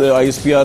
ISPR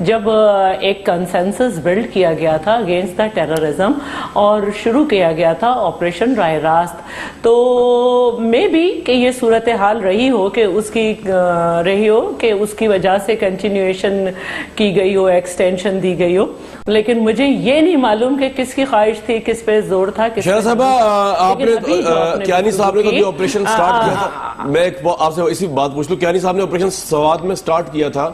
جب ایک consensus blood کیا گیا تھا اگینسٹ دا ٹیررزم اور شروع کیا گیا تھا آپریشن راہ راست. تو مے بی کہ یہ صورتحال رہی ہو کہ اس کی وجہ سے کنٹینیویشن کی گئی ہو, ایکسٹینشن دی گئی ہو, لیکن مجھے یہ نہیں معلوم کہ کس کی خواہش تھی, کس پہ زور تھا. شہرا صاحبہ, آپ نے کیانی صاحب نے تو آپریشن سٹارٹ کیا تھا, میں آپ سے اسی بات پوچھ لوں, کیانی صاحب نے آپریشن سوات میں سٹارٹ کیا تھا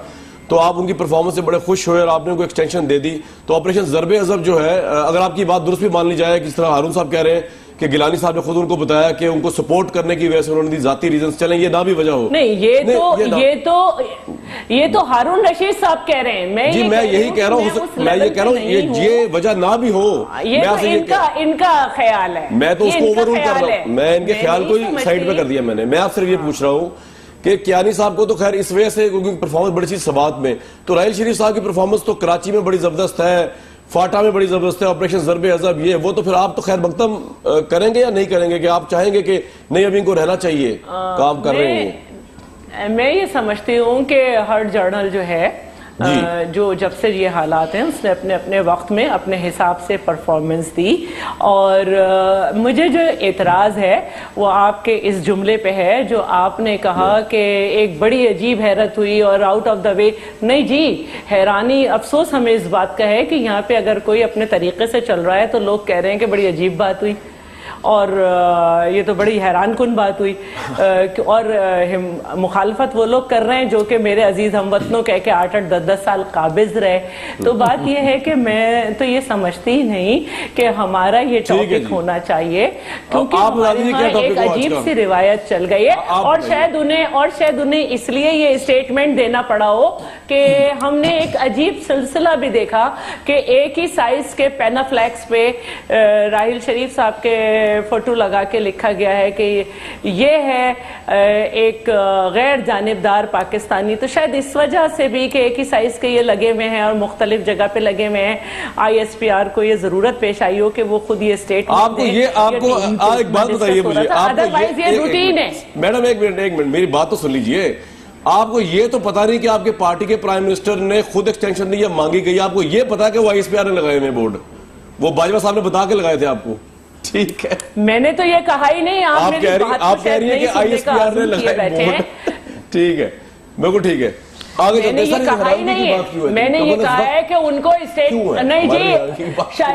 تو آپ ان کی پرفارمنس سے بڑے خوش ہوئے اور آپ نے ان کو ایکسٹینشن دے دی. تو آپریشن ضرب عضب جو ہے, اگر آپ کی بات درست بھی مان لی جائے, کس طرح ہارون صاحب کہہ رہے ہیں کہ گیلانی صاحب نے خود ان کو بتایا کہ ان کو سپورٹ کرنے کی وجہ سے انہوں نے دی ذاتی ریزنز, چلیں یہ نہ بھی وجہ ہو. نہیں, یہ تو ہارون رشید صاحب کہہ رہے ہیں. جی میں یہی کہہ رہا ہوں, میں یہ کہہ رہا ہوں یہ وجہ نہ بھی ہو, ان کا خیال ہے, میں تو اس کو اوور رول کر رہا ہوں, میں ان کے خیال کو سائڈ پہ کر دیا میں نے. میں آپ صرف یہ پوچھ رہا ہوں کہ کیانی صاحب کو تو خیر اس وجہ سے کیونکہ پرفارمنس بڑی چیز سوات میں, تو راحیل شریف صاحب کی پرفارمنس تو کراچی میں بڑی زبردست ہے, فاٹا میں بڑی زبردست ہے, آپریشن ضرب عضب یہ وہ, تو پھر آپ تو خیر مقدم کریں گے یا نہیں کریں گے کہ آپ چاہیں گے کہ نہیں ابھی ان کو رہنا چاہیے, کام کر رہے ہیں؟ میں یہ سمجھتی ہوں کہ ہر جرنل جو ہے جو جب سے یہ حالات ہیں اس نے اپنے اپنے وقت میں اپنے حساب سے پرفارمنس دی, اور مجھے جو اعتراض ہے وہ آپ کے اس جملے پہ ہے جو آپ نے کہا کہ ایک بڑی عجیب حیرت ہوئی اور آؤٹ آف دا وے. نہیں جی, حیرانی افسوس ہمیں اس بات کا ہے کہ یہاں پہ اگر کوئی اپنے طریقے سے چل رہا ہے تو لوگ کہہ رہے ہیں کہ بڑی عجیب بات ہوئی اور یہ تو بڑی حیران کن بات ہوئی, اور مخالفت وہ لوگ کر رہے ہیں جو کہ میرے عزیز ہم وطنوں کہہ کے 8-10 سال قابض رہے. تو بات یہ ہے کہ میں تو یہ سمجھتی ہی نہیں کہ ہمارا یہ ٹاپک ہونا چاہیے, کیونکہ ہمارے یہاں ایک عجیب سی روایت چل گئی ہے, اور شاید انہیں اس لیے یہ اسٹیٹمنٹ دینا پڑا ہو کہ ہم نے ایک عجیب سلسلہ بھی دیکھا کہ ایک ہی سائز کے پینافلیکس پہ راحیل شریف صاحب کے فوٹو لگا کے لکھا گیا ہے کہ یہ ہے ایک غیر جانبدار پاکستانی. تو شاید اس وجہ سے بھی کہ ایک ہی سائز کے یہ لگے ہوئے ہیں اور مختلف جگہ پہ لگے ہوئے ہیں, ISPR کو یہ ضرورت پیش آئی ہو کہ وہ خود یہ اسٹیٹمنٹ آپ کو ایک بات بتائیے مجھے, ادروائز یہ روٹین ہے. میڈم ایک منٹ میری بات تو سن لیجئے. آپ کو یہ تو پتا نہیں کہ آپ کے پارٹی کے پرائم منسٹر نے خود ایکسٹینشن دی یا مانگی گئی, آپ کو یہ پتا کہ وہ ISPR نے لگائے ہوئے بورڈ, وہ باجوہ صاحب نے بتا کے لگائے تھے آپ کو. ٹھیک ہے, میں نے تو یہ کہا ہی نہیں, آپ کہہ رہی ہیں کہ ISPR نے لگائے بورڈ. ٹھیک ہے, بالکل ٹھیک ہے. میں نے یہ کہا ہی نہیں ہے, میں نے یہ کہا ہے کہ ان کو نہیں جی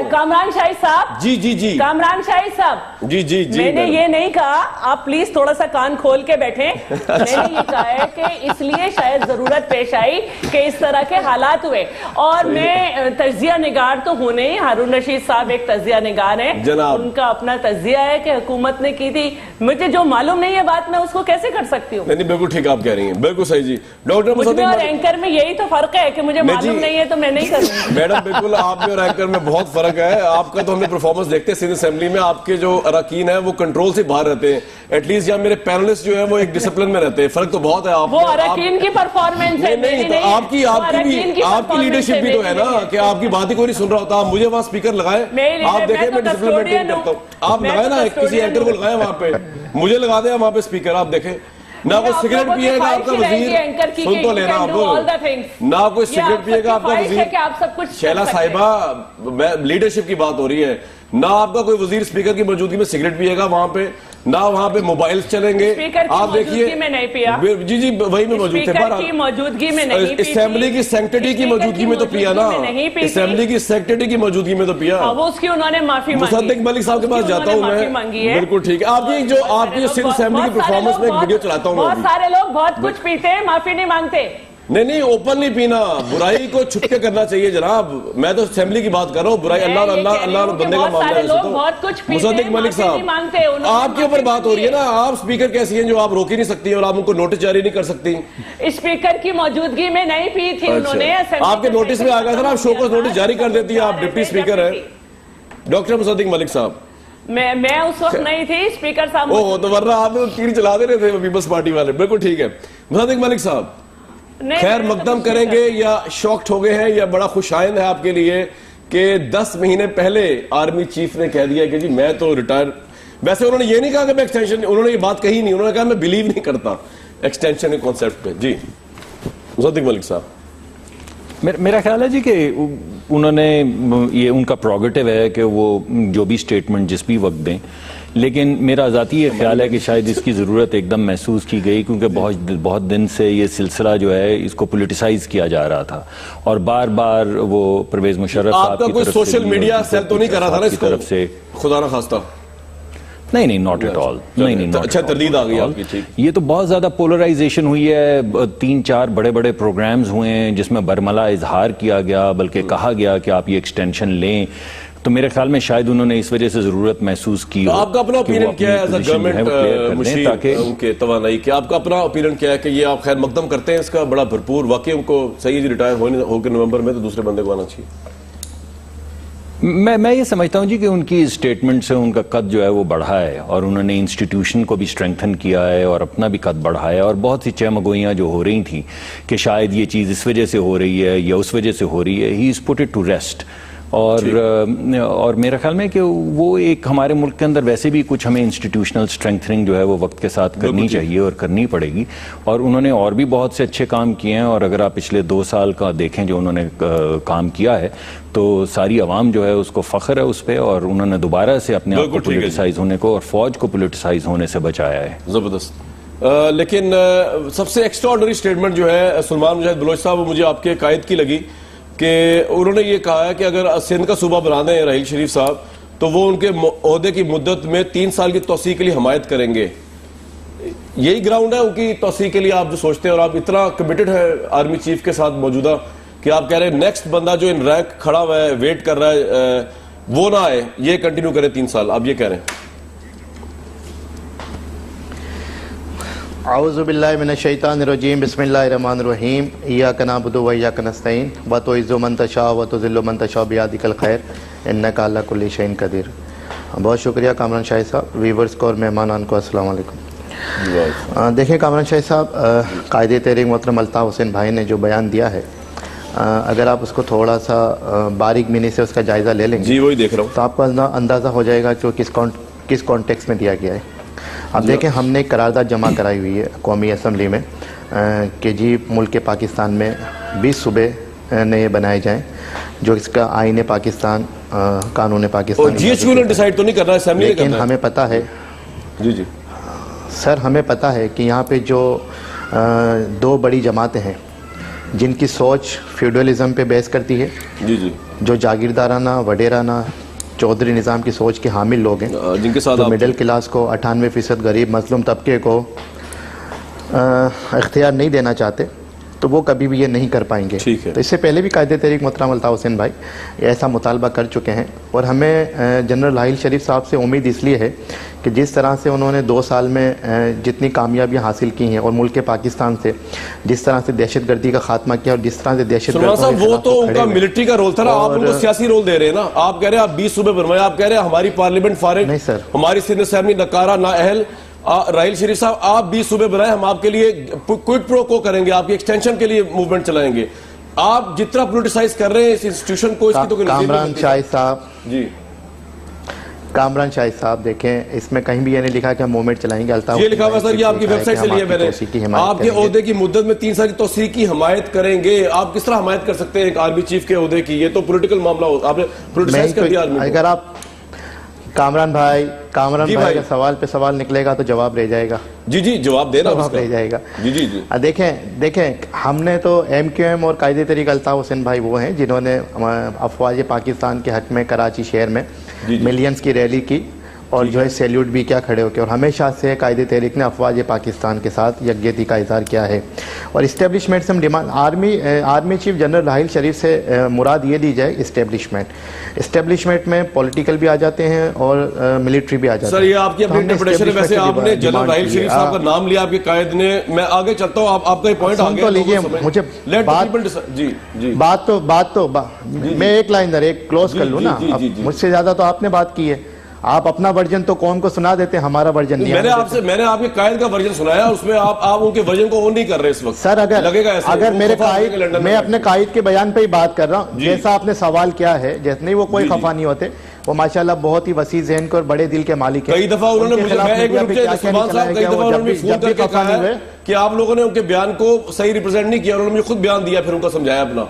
کامران شاہی صاحب, جی کامران شاہی صاحب, جی میں نے یہ نہیں کہا, آپ پلیز تھوڑا سا کان کھول کے بیٹھیں. میں نے یہ کہا ہے کہ اس لیے شاید ضرورت پیش آئی کہ اس طرح کے حالات ہوئے, اور میں تجزیہ نگار تو ہوں نہیں, ہارون رشید صاحب ایک تجزیہ نگار ہیں, ان کا اپنا تجزیہ ہے کہ حکومت نے کی تھی. مجھے جو معلوم نہیں ہے بات میں اس کو کیسے کر سکتی ہوں. نہیں بالکل ٹھیک آپ کہہ رہی ہیں, بالکل صحیح. جی ڈاکٹر اور اینکر میں یہی تو فرق ہے کہ مجھے معلوم نہیں ہے تو میں نہیں کروں گی. میڈم بالکل آپ میں اور اینکر میں بہت فرق ہے. آپ کا تو ہم نے پرفارمنس دیکھتے ہیں سندھ اسمبلی میں, آپ کے جو اراکین ہیں وہ کنٹرول سے باہر رہتے ہیں, ایٹ لیسٹ یا میرے پینلسٹ جو ہیں وہ ایک ڈسپلن میں رہتے ہیں. فرق تو بہت ہے. وہ اراکین کی پرفارمنس ہے, نہیں تو آپ کی لیڈرشپ بھی تو ہے نا کہ آپ کی بات ہی کوئی نہیں سن رہا ہوتا. آپ مجھے وہاں اسپیکر لگائیں, آپ دیکھیں میں ڈسپلن مینٹین کرتا ہوں. آپ لگائیں نا کسی اینکر کو لگائیں وہاں پہ, مجھے لگا دیں وہاں پہ اسپیکر, آپ دیکھیں نہ کوئی سگریٹ پیے گا آپ کا وزیر, سن تو لینا آپ, نہ کوئی سگریٹ پیے گا آپ کا وزیر. شیلا صاحبہ لیڈرشپ کی بات ہو رہی ہے, نہ آپ کا کوئی وزیر اسپیکر کی موجودگی میں سگریٹ پیے گا وہاں پہ, نہ وہاں پہ موبائل چلیں گے. آپ دیکھیے جی وہی میں موجود تھے, اسمبلی کی سیکرٹری کی موجودگی میں تو پیا نا, اسمبلی کی سیکرٹری کی موجودگی میں تو پیا. مصدق ملک صاحب کے پاس جاتا ہوں میں, بالکل ٹھیک ہے. آپ کی سندھ اسمبلی کی پرفارمنس میں ایک ویڈیو چلاتا ہوں. بہت سارے لوگ بہت کچھ پیتے ہیں, معافی نہیں مانگتے. نہیں اوپن نہیں پینا, برائی کو چھپ کے کرنا چاہیے جناب. میں تو اسمبلی کی بات کر رہا ہوں, برائی اللہ بندے کا معاملہ ہے. مصدق ملک صاحب آپ کے اوپر بات ہو رہی ہے نا, آپ اسپیکر کیسی ہیں جو آپ روک ہی نہیں سکتی اور آپ ان کو نوٹس جاری نہیں کر سکتی. اسپیکر کی موجودگی میں نہیں پی تھی انہوں نے, آپ کے نوٹس میں آ گیا تھا نا, آپ شو کو نوٹس جاری کر دیتی ہے, آپ ڈپٹی اسپیکر ہیں ڈاکٹر مصدق ملک صاحب. میں اس وقت نہیں تھی, اسپیکر صاحب تو ورنہ آپ تیر چلا دے رہے تھے پیپلز پارٹی والے. بالکل ٹھیک ہے. مصدق ملک صاحب خیر مقدم کریں گے یا شاکڈ ہو گئے ہیں یا بڑا خوشائند ہے آپ کے لیے کہ 10 مہینے پہلے آرمی چیف نے کہہ دیا کہ جی میں تو ریٹائر. ویسے انہوں نے یہ نہیں کہا کہ میں ایکسٹینشن, انہوں نے یہ بات کہی نہیں, انہوں نے کہا میں بلیو نہیں کرتا ایکسٹینشن کے کانسیپٹ پہ. جی مصدق ملک صاحب میرا خیال ہے جی کہ انہوں نے یہ ان کا پروگیٹو ہے کہ وہ جو بھی سٹیٹمنٹ جس بھی وقت دیں، لیکن میرا ذاتی یہ خیال ہے کہ شاید اس کی ضرورت ایک دم محسوس کی گئی، کیونکہ بہت دن سے یہ سلسلہ جو ہے اس کو پولیٹیسائز کیا جا رہا تھا، اور بار بار وہ پرویز مشرف صاحب کی طرف سے سوشل میڈیا سیل تو نہیں کر رہا تھا نا اس طرف سے؟ خدا نہ خواستہ نہیں ناٹ ایٹ آل، نہیں اچھا تردید آ گئی آپ کی، ٹھیک۔ یہ تو بہت زیادہ پولرائزیشن ہوئی ہے، 3-4 بڑے پروگرامز ہوئے ہیں جس میں برملا اظہار کیا گیا، بلکہ کہا گیا کہ آپ یہ ایکسٹینشن لیں، تو میرے خیال میں شاید انہوں نے اس وجہ سے ضرورت محسوس کی۔ آپ کا اپنا اوپینین کیا ہے ایز اے گورنمنٹ مشیر ان کے توانائی کے، آپ کا اپنا اوپینین کیا ہے کہ یہ آپ خیر مقدم کرتے ہیں اس کا بڑا بھرپور، واقعی ان کو صحیح جی ریٹائر ہو کے نومبر میں تو دوسرے بندے کو آنا چاہیے؟ میں یہ سمجھتا ہوں جی کہ ان کی اسٹیٹمنٹ سے ان کا قد جو ہے وہ بڑھا ہے، اور انہوں نے انسٹیٹیوشن کو بھی اسٹرینگتھن کیا ہے اور اپنا بھی قد بڑھا ہے، اور بہت سی چہمگوئیاں جو ہو رہی تھیں کہ شاید یہ چیز اس وجہ سے ہو رہی ہے یا اس وجہ سے ہو رہی ہے، ہی از پٹ اٹ ٹو ریسٹ۔ اور میرا خیال میں کہ وہ ایک ہمارے ملک کے اندر ویسے بھی کچھ ہمیں انسٹیٹیوشنل اسٹرینگتھنگ جو ہے وہ وقت کے ساتھ کرنی چاہیے اور کرنی پڑے گی، اور انہوں نے اور بھی بہت سے اچھے کام کیے ہیں، اور اگر آپ پچھلے 2 سال کا دیکھیں جو انہوں نے کام کیا ہے تو ساری عوام جو ہے اس کو فخر ہے اس پہ، اور انہوں نے دوبارہ سے اپنے آپ کو پولیٹیسائز ہونے کو اور فوج کو پولیٹیسائز ہونے سے بچایا ہے۔ زبردست۔ لیکن سب سے ایکسٹراڈنری سٹیٹمنٹ جو ہے سلمان مجاہد بلوچ صاحب، وہ مجھے آپ کے قائد کی لگی کہ انہوں نے یہ کہا ہے کہ اگر سندھ کا صوبہ بنا دیں راحیل شریف صاحب تو وہ ان کے عہدے کی مدت میں 3 سال کی توسیع کے لیے حمایت کریں گے۔ یہی گراؤنڈ ہے ان کی توسیع کے لیے آپ جو سوچتے ہیں، اور آپ اتنا کمیٹڈ ہے آرمی چیف کے ساتھ موجودہ کہ آپ کہہ رہے ہیں نیکسٹ بندہ جو ان رینک کھڑا ہوا ہے ویٹ کر رہا ہے وہ نہ آئے، یہ کنٹینیو کرے 3 سال، آپ یہ کہہ رہے ہیں؟ اعوذ باللہ من الشیطان الرجیم، بسم اللہ الرحمن الرحیم، ایاک نعبد و ایاک نستعین، وتعز من تشاء وتذل من تشاء بیدک الخیر انک علی کل شیء قدیر۔ بہت شکریہ کامران شاہد صاحب، ویورز کو اور مہمانان کو السلام علیکم۔ دیکھیں کامران شاہد صاحب، قائد تحریک محترم الطاف حسین بھائی نے جو بیان دیا ہے، اگر آپ اس کو تھوڑا سا باریک بینی سے اس کا جائزہ لے لیں گے جی وہی دیکھ رہا ہوں تو آپ کو اندازہ ہو جائے گا کہ وہ کس کانٹیکسٹ میں دیا گیا ہے۔ اب دیکھیں ہم نے ایک قرارداد جمع کرائی ہوئی ہے قومی اسمبلی میں کہ جی ملک پاکستان میں 20 صوبے نئے بنائے جائیں، جو اس کا آئین پاکستان، قانون پاکستان، جی ایچ کیو نے ڈیسائیڈ تو نہیں کرنا ہے، اسمبلی نے کرنا ہے۔ لیکن ہمیں پتہ ہے جی سر، ہمیں پتہ ہے کہ یہاں پہ جو 2 بڑی جماعتیں ہیں جن کی سوچ فیوڈلزم پہ بیس کرتی ہے، جو جاگیردارانہ وڈیرانہ چودھری نظام کی سوچ کے حامل لوگ ہیں، جن کے ساتھ جو مڈل کلاس کو 98% غریب مظلوم طبقے کو اختیار نہیں دینا چاہتے، تو وہ کبھی بھی یہ نہیں کر پائیں گے۔ تو اس سے پہلے بھی قائد تحریک محترم الطاف حسین بھائی ایسا مطالبہ کر چکے ہیں، اور ہمیں جنرل راحیل شریف صاحب سے امید اس لیے ہے کہ جس طرح سے انہوں نے 2 سال میں جتنی کامیابیاں حاصل کی ہیں، اور ملک پاکستان سے جس طرح سے دہشت گردی کا خاتمہ کیا، اور جس طرح سے دہشت گردی، وہ تو ان کا ملٹری کا رول تھا نا، آپ ان کو سیاسی رول دے رہے ہیں نا۔ آپ کہہ رہے ہیں آپ 20 صوبے بنوائے، آپ کہہ رہے ہیں ہماری پارلیمنٹ فارغ، نہیں سر، ہماری سندھ اسمبلی ناکارہ نااہل۔ راحیل شریف صاحب آپ 20 صوبے بنائے، ہم آپ کے لیے کوئٹ پرو کو کریں گے، آپ کی ایکسٹینشن کے لیے موومنٹ چلائیں گے۔ آپ جتنا پولیٹیسائز کر رہے ہیں اس انسٹیٹیوشن کو، اس کی تو کامران شاہد صاحب دیکھیں اس میں کہیں بھی یہ نہیں لکھا کہ ہم موومنٹ چلائیں گے۔ یہ لکھا ہوا سر، یہ آپ کی ویب سائٹ سے لیا میں نے، آپ کے عہدے کی مدت میں 3 سال کی توسیع کی حمایت کریں گے۔ آپ کس طرح حمایت کر سکتے ہیں ایک آرمی چیف کے عہدے کی؟ یہ تو پولیٹیکل معاملہ ہو، آپ نے پولیٹیسائز کر دیا آرمی کو۔ اگر آپ کامران بھائی کا سوال پہ سوال نکلے گا تو جواب رہ جائے گا۔ جی جواب دینا رہ جائے گا۔ جی دیکھیں ہم نے تو ایم کیو ایم اور قائد تحریک الطاف حسین بھائی وہ ہیں جنہوں نے افواج پاکستان کے حق میں کراچی شہر میں ملینز کی ریلی کی، اور جو ہے سیلیوٹ بھی کیا کھڑے ہو کے، اور ہمیشہ سے قائد تحریک نے افواج پاکستان کے ساتھ یکجہتی کا اظہار کیا ہے۔ اور اسٹیبلشمنٹ سے ہم demand, army chief general Raheel Sharif سے مراد یہ لی جائے اسٹیبلشمنٹ میں پولیٹیکل بھی آ جاتے ہیں اور ملٹری بھی آ جاتے ہیں۔ سر یہ آپ کی اپنی انٹرپریٹیشن ہے، ویسے آپ نے جنرل راحیل شریف صاحب کا نام لیا آپ کے قائد نے، میں آگے چلتا ہوں، آپ کا یہ پوائنٹ آگے تو لیجئے مجھے بات تو میں ایک لائن ایک کلوز کر لوں نا، مجھ سے زیادہ تو آپ نے بات کی ہے، آپ اپنا ورژن تو قوم کو سنا دیتے ہیں، ہمارا ورژن نہیں۔ میں نے آپ کے قائد کا ورژن سنایا، اس میں آپ ان کے ورژن کو اون نہیں کر رہے اس وقت۔ سر اگر میرے قائد، میں اپنے قائد کے بیان پہ ہی بات کر رہا ہوں، جیسا آپ نے سوال کیا ہے، جیسے نہیں وہ کوئی خفا نہیں ہوتے، وہ ماشاءاللہ بہت ہی وسیع ذہن کو اور بڑے دل کے مالک ہیں۔ کئی دفعہ انہوں نے مجھے کہا ہے کہ آپ لوگوں نے ان کے بیان کو صحیح ریپرزینٹ نہیں کیا، انہوں نے مجھے خود بیان دیا، پھر ان کا سمجھایا اپنا۔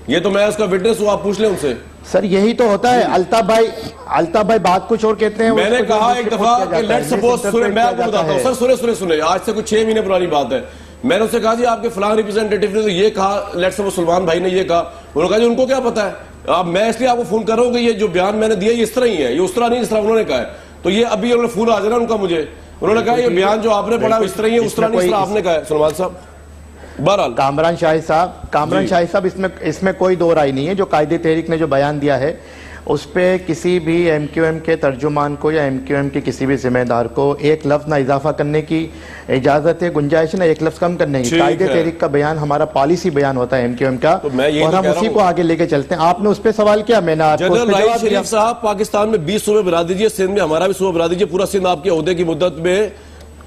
یہ تو میں اس کا وٹنس ہوں, آپ پوچھ لیں ان سے. سر یہی تو ہوتا ہے. الطاف بھائی بات کچھ اور کہتے ہیں. میں نے کہا ایک دفعہ کہ لیٹ سپوز, میں آپ کو بتاتا ہوں سر, سنیں آج سے کچھ 6 مہینے پرانی بات ہے. میں نے اس سے کہا جی آپ کے فلاں ریپرزینٹیٹیو نے تو یہ کہا, لیٹ سپوز سلمان بھائی نے یہ کہا. انہوں نے کہا جی ان کو کیا پتا ہے. اب میں اس لیے آپ کو فون کر رہا ہوں کہ یہ جو بیان میں نے دیا یہ اس طرح ہی ہے, یہ اس طرح نہیں جس طرح انہوں نے کہا ہے. تو یہ ابھی انہوں نے فون آ جانا ان کا مجھے, انہوں نے کہا یہ بیان جو آپ نے پڑھا اس طرح ہی ہے, اس طرح نہیں جس طرح آپ نے کہا ہے. سلمان صاحب بہرحال کامران شاہد صاحب اس میں کوئی دو رائے نہیں ہے. جو قائد تحریک نے جو بیان دیا ہے اس پہ کسی بھی ایم کیو ایم کے ترجمان کو یا ایم کیو ایم کے کسی بھی ذمہ دار کو ایک لفظ نہ اضافہ کرنے کی اجازت ہے, گنجائش نہ ایک لفظ کم کرنے کی. قائد تحریک کا بیان ہمارا پالیسی بیان ہوتا ہے ایم کیو ایم کا, اور ہم اسی کو آگے لے کے چلتے ہیں. آپ نے اس پہ سوال کیا, میں نے آپ کو جنرل راحیل شریف صاحب پاکستان میں 20 صوبے بنا دیجئے, سندھ میں ہمارا بھی صوبہ بنا دیجئے, پورا سندھ آپ کے عہدے کی مدت میں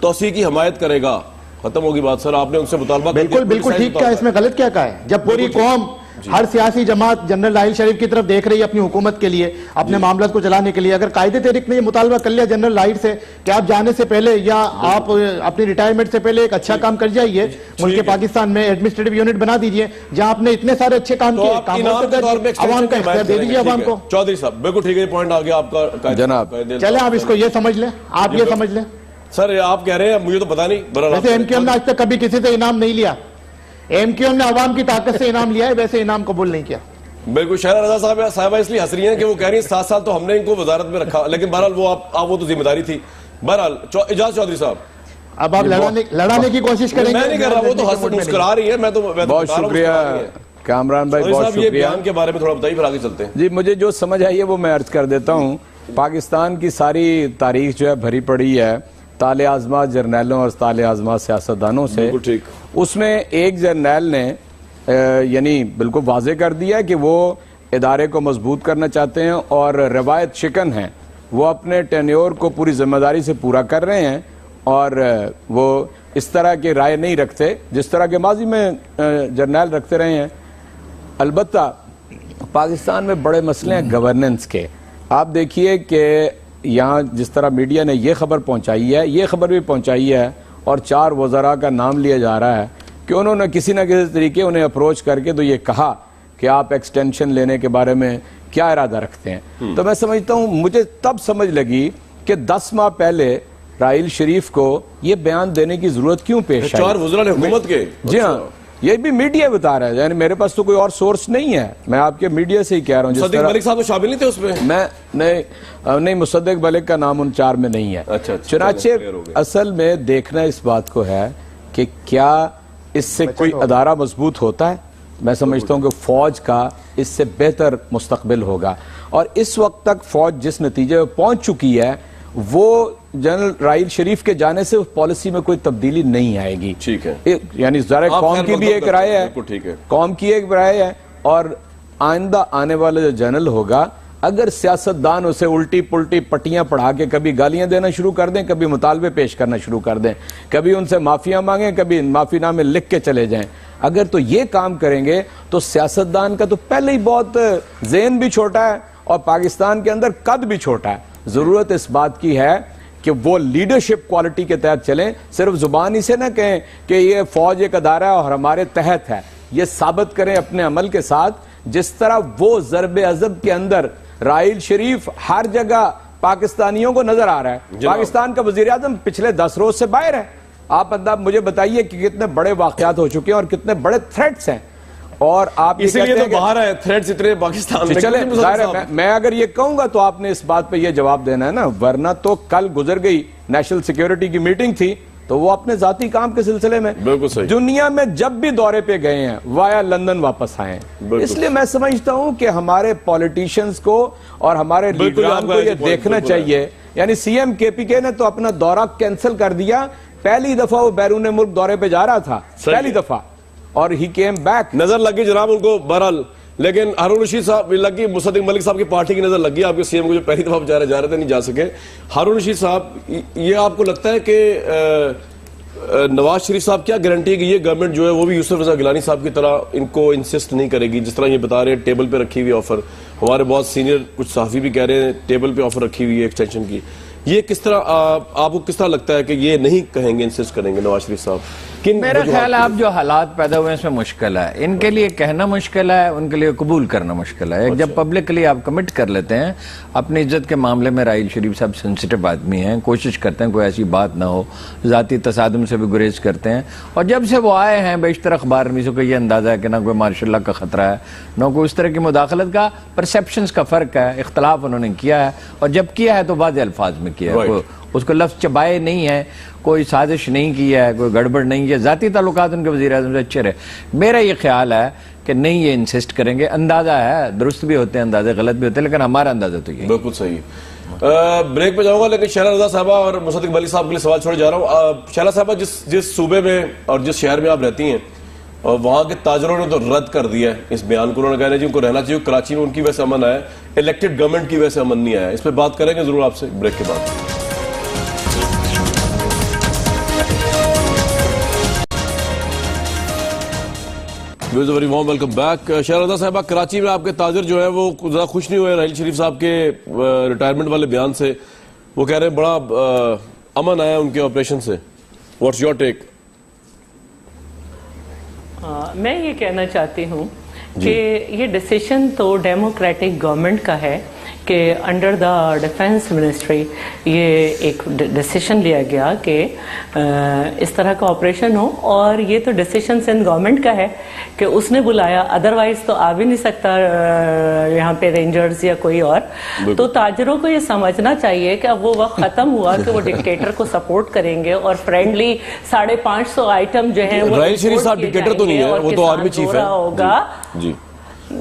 توسیع کی حمایت کرے گا. ختم ہوگی بات سر, آپ نے ان سے مطالبہ بالکل ٹھیک کیا, اس میں غلط کیا کہا ہے. جب پوری قوم ہر سیاسی جماعت جنرل راحیل شریف کی طرف دیکھ رہی ہے اپنی حکومت کے لیے, اپنے معاملات کو چلانے کے لیے, اگر قائد تحریک نے یہ مطالبہ کر لیا جنرل راحیل سے کہ آپ جانے سے پہلے یا آپ اپنی ریٹائرمنٹ سے پہلے ایک اچھا کام کر جائیے, ملک پاکستان میں ایڈمنسٹریٹو یونٹ بنا دیجئے جہاں آپ نے اتنے سارے اچھے کام کیے, عوام کا اختیار دے دیجئے عوام کو. چودھری صاحب بالکل ٹھیک ہے, یہ پوائنٹ آ گیا آپ کا جناب. چلیں آپ اس کو یہ سمجھ لیں, آپ یہ سمجھ لیں. سر آپ کہہ رہے ہیں, مجھے تو پتا نہیں. ویسے ایم کیو ایم نے آج تک کبھی کسی سے انعام نہیں لیا. ایم کیو ایم نے عوام کی طاقت سے انعام لیا ہے, ویسے انعام قبول نہیں کیا. بالکل شہرہ رضا صاحبہ اس لیے ہنس رہی ہیں کہ وہ کہہ رہی ہیں 7 سال تو ہم نے ان کو وزارت میں رکھا, لیکن بہرحال وہ آپ وہ تو ذمہ داری تھی. بہرحال اجاز چودھری صاحب اب آپ لڑانے کی کوشش کریں گے. میں نہیں کر رہا, وہ تو ہنس مسکرا رہی ہے. میں تو بہت شکریہ کامران بھائی, بہت شکریہ. یہ بیان کے بارے میں تھوڑا بتائیے پھر آگے چلتے ہیں. جی مجھے جو سمجھ آئی ہے وہ میں عرض کر دیتا ہوں. پاکستان کی ساری تاریخ جو ہے بھری پڑی ہے طالع آزمات جرنیلوں اور طالع آزمات سیاستدانوں سے. اس میں ایک جرنیل نے یعنی بالکل واضح کر دیا کہ وہ ادارے کو مضبوط کرنا چاہتے ہیں اور روایت شکن ہیں, وہ اپنے ٹینیور کو پوری ذمہ داری سے پورا کر رہے ہیں اور وہ اس طرح کی رائے نہیں رکھتے جس طرح کے ماضی میں جرنیل رکھتے رہے ہیں. البتہ پاکستان میں بڑے مسئلے ہیں گورننس کے. آپ دیکھیے کہ یہاں جس طرح میڈیا نے یہ خبر پہنچائی ہے, یہ خبر بھی پہنچائی ہے اور 4 وزراء کا نام لیا جا رہا ہے کہ انہوں نے کسی نہ کسی طریقے انہیں اپروچ کر کے تو یہ کہا کہ آپ ایکسٹینشن لینے کے بارے میں کیا ارادہ رکھتے ہیں. تو میں سمجھتا ہوں, مجھے تب سمجھ لگی کہ 10 ماہ pہلے راحیل شریف کو یہ بیان دینے کی ضرورت کیوں پیش آئی. 4 وزراء نے حکومت کے. جی ہاں, یہ بھی میڈیا بتا رہا ہے, یعنی میرے پاس تو کوئی اور سورس نہیں ہے, میں آپ کے میڈیا سے ہی کہہ رہا ہوں. مصدق ملک صاحب تو شامل نہیں تھے اس میں. میں نہیں, مصدق ملک کا نام ان 4 میں نہیں ہے. چنانچہ اصل میں دیکھنا اس بات کو ہے کہ کیا اس سے کوئی ادارہ مضبوط ہوتا ہے. میں سمجھتا ہوں کہ فوج کا اس سے بہتر مستقبل ہوگا, اور اس وقت تک فوج جس نتیجے میں پہنچ چکی ہے وہ جنرل راحیل شریف کے جانے سے اس پالیسی میں کوئی تبدیلی نہیں آئے گی. ٹھیک ہے, یعنی ذرا قوم کی بھی ایک رائے ہے, قوم کی ایک رائے ہے, اور آئندہ آنے والا جو جنرل ہوگا اگر سیاستدان اسے الٹی پلٹی پٹیاں پڑھا کے کبھی گالیاں دینا شروع کر دیں, کبھی مطالبے پیش کرنا شروع کر دیں, کبھی ان سے معافیاں مانگیں, کبھی معافی نامے لکھ کے چلے جائیں, اگر تو یہ کام کریں گے تو سیاستدان کا تو پہلے ہی بہت ذہن بھی چھوٹا ہے اور پاکستان کے اندر قد بھی چھوٹا ہے. ضرورت اس بات کی ہے کہ وہ لیڈرشپ کوالٹی کے تحت چلیں, صرف زبان ہی سے نہ کہیں کہ یہ فوج ایک ادارہ ہے اور ہمارے تحت ہے. یہ ثابت کریں اپنے عمل کے ساتھ, جس طرح وہ ضرب عضب کے اندر راحیل شریف ہر جگہ پاکستانیوں کو نظر آ رہا ہے. پاکستان کا وزیر اعظم پچھلے 10 روز سے باہر ہے. آپ مجھے بتائیے کہ کتنے بڑے واقعات ہو چکے ہیں اور کتنے بڑے تھریٹس ہیں, اور آپ اسی لیے تو باہر ہے تھریٹس اتنے پاکستان میں. چلے ظاہر ہے میں اگر یہ کہوں گا تو آپ نے اس بات پہ یہ جواب دینا ہے نا, ورنہ تو کل گزر گئی نیشنل سیکیورٹی کی میٹنگ تھی تو وہ اپنے ذاتی کام کے سلسلے میں دنیا میں جب بھی دورے پہ گئے ہیں وایا لندن واپس آئے ہیں. اس لیے میں سمجھتا ہوں کہ ہمارے پولیٹیشینز کو اور ہمارے لیڈران کو یہ دیکھنا چاہیے. یعنی سی ایم کے پی کے نے تو اپنا دورہ کینسل کر دیا, پہلی دفعہ وہ بیرون ملک دورے پہ جا رہا تھا, پہلی دفعہ, اور ہی کیم بیک. نظر لگی جناب ان کو بہرحال, لیکن ہارون رشید صاحب لگی, مصدق ملک صاحب کی پارٹی کی نظر لگی آپ کے سی ایم کو جو پہلی دفعہ جا رہے تھے نہیں جا سکے. ہارون رشید صاحب, یہ آپ کو لگتا ہے کہ نواز شریف صاحب کیا گارنٹی ہے کہ یہ گورنمنٹ جو ہے وہ بھی یوسف رضا گیلانی صاحب کی طرح ان کو انسسٹ نہیں کرے گی, جس طرح یہ بتا رہے ہیں ٹیبل پہ رکھی ہوئی آفر, ہمارے بہت سینئر کچھ صحافی بھی کہہ رہے ہیں ٹیبل پہ آفر رکھی ہوئی ہے ایکسٹینشن کی. یہ کس طرح آپ کو کس طرح لگتا ہے کہ یہ نہیں کہیں گے, انسسٹ کریں گے نواز شریف صاحب کن میرا خیال ہے اب جو حالات پیدا ہوئے ہیں اس میں مشکل ہے، ان کے لیے کہنا مشکل ہے، ان کے لیے قبول کرنا مشکل ہے۔ جب پبلکلی آپ کمٹ کر لیتے ہیں اپنی عزت کے معاملے میں، راحیل شریف صاحب سینسٹیو آدمی ہیں، کوشش کرتے ہیں کوئی ایسی بات نہ ہو، ذاتی تصادم سے بھی گریز کرتے ہیں، اور جب سے وہ آئے ہیں بیشتر اخبار نویسوں کو یہ اندازہ ہے کہ نہ کوئی مارشل لاء کا خطرہ ہے، نہ کوئی اس طرح کی مداخلت کا، پرسیپشنز کا فرق ہے، اختلاف انہوں نے کیا ہے، اور جب کیا ہے تو واضح الفاظ میں کیا ہے، اس کو لفظ چبائے نہیں ہے، کوئی سازش نہیں کی ہے، کوئی گڑبڑ نہیں ہے، ذاتی تعلقات ان کے وزیر اعظم سے اچھے رہے۔ میرا یہ خیال ہے کہ نہیں یہ انسسٹ کریں گے، اندازہ ہے، درست بھی ہوتے ہیں اندازے، غلط بھی ہوتے ہیں، لیکن ہمارا اندازہ تو یہ بالکل صحیح۔ بریک پہ جاؤں گا، لیکن شہلا رضا صاحبہ اور مصدق ملک صاحب کے لیے سوال چھوڑے جا رہا ہوں۔ شہلا صاحبہ، جس صوبے میں اور جس شہر میں آپ رہتی ہیں، اور وہاں کے تاجروں نے تو رد کر دیا ہے اس بیان کو، انہوں نے کہا ہے جی ان کو رہنا چاہیے، کراچی میں ان کی وجہ سے امن آیا، الیکٹڈ گورنمنٹ کی وجہ سے امن نہیں آیا۔ اس پہ بات کریں گے ضرور آپ سے بریک کے بعد۔ Very warm welcome back. Shehla Raza صاحبہ، کراچی میں آپ کے تاجر جو ہیں وہ زیادہ خوش نہیں ہوئے راحیل شریف صاحب کے ریٹائرمنٹ والے بیان سے، وہ کہہ رہے ہیں بڑا امن آیا ان کے آپریشن سے، واٹس یور ٹیک؟ میں یہ کہنا چاہتی ہوں کہ یہ ڈیسیشن تو ڈیموکریٹک گورنمنٹ کا ہے کہ انڈر دا ڈیفنس منسٹری یہ ایک ڈیسیشن لیا گیا کہ اس طرح کا آپریشن ہو، اور یہ تو ڈیسیشن سندھ گورنمنٹ کا ہے کہ اس نے بلایا، ادروائز تو آ بھی نہیں سکتا یہاں پہ رینجرز یا کوئی اور۔ تو تاجروں کو یہ سمجھنا چاہیے کہ اب وہ وقت ختم ہوا کہ وہ ڈکٹیٹر کو سپورٹ کریں گے اور فرینڈلی 550 آئٹم جو ہیں وہ راحیل شریف صاحب ڈکٹیٹر تو نہیں ہے، وہ تو آرمی چیف ہے، ہوگا جی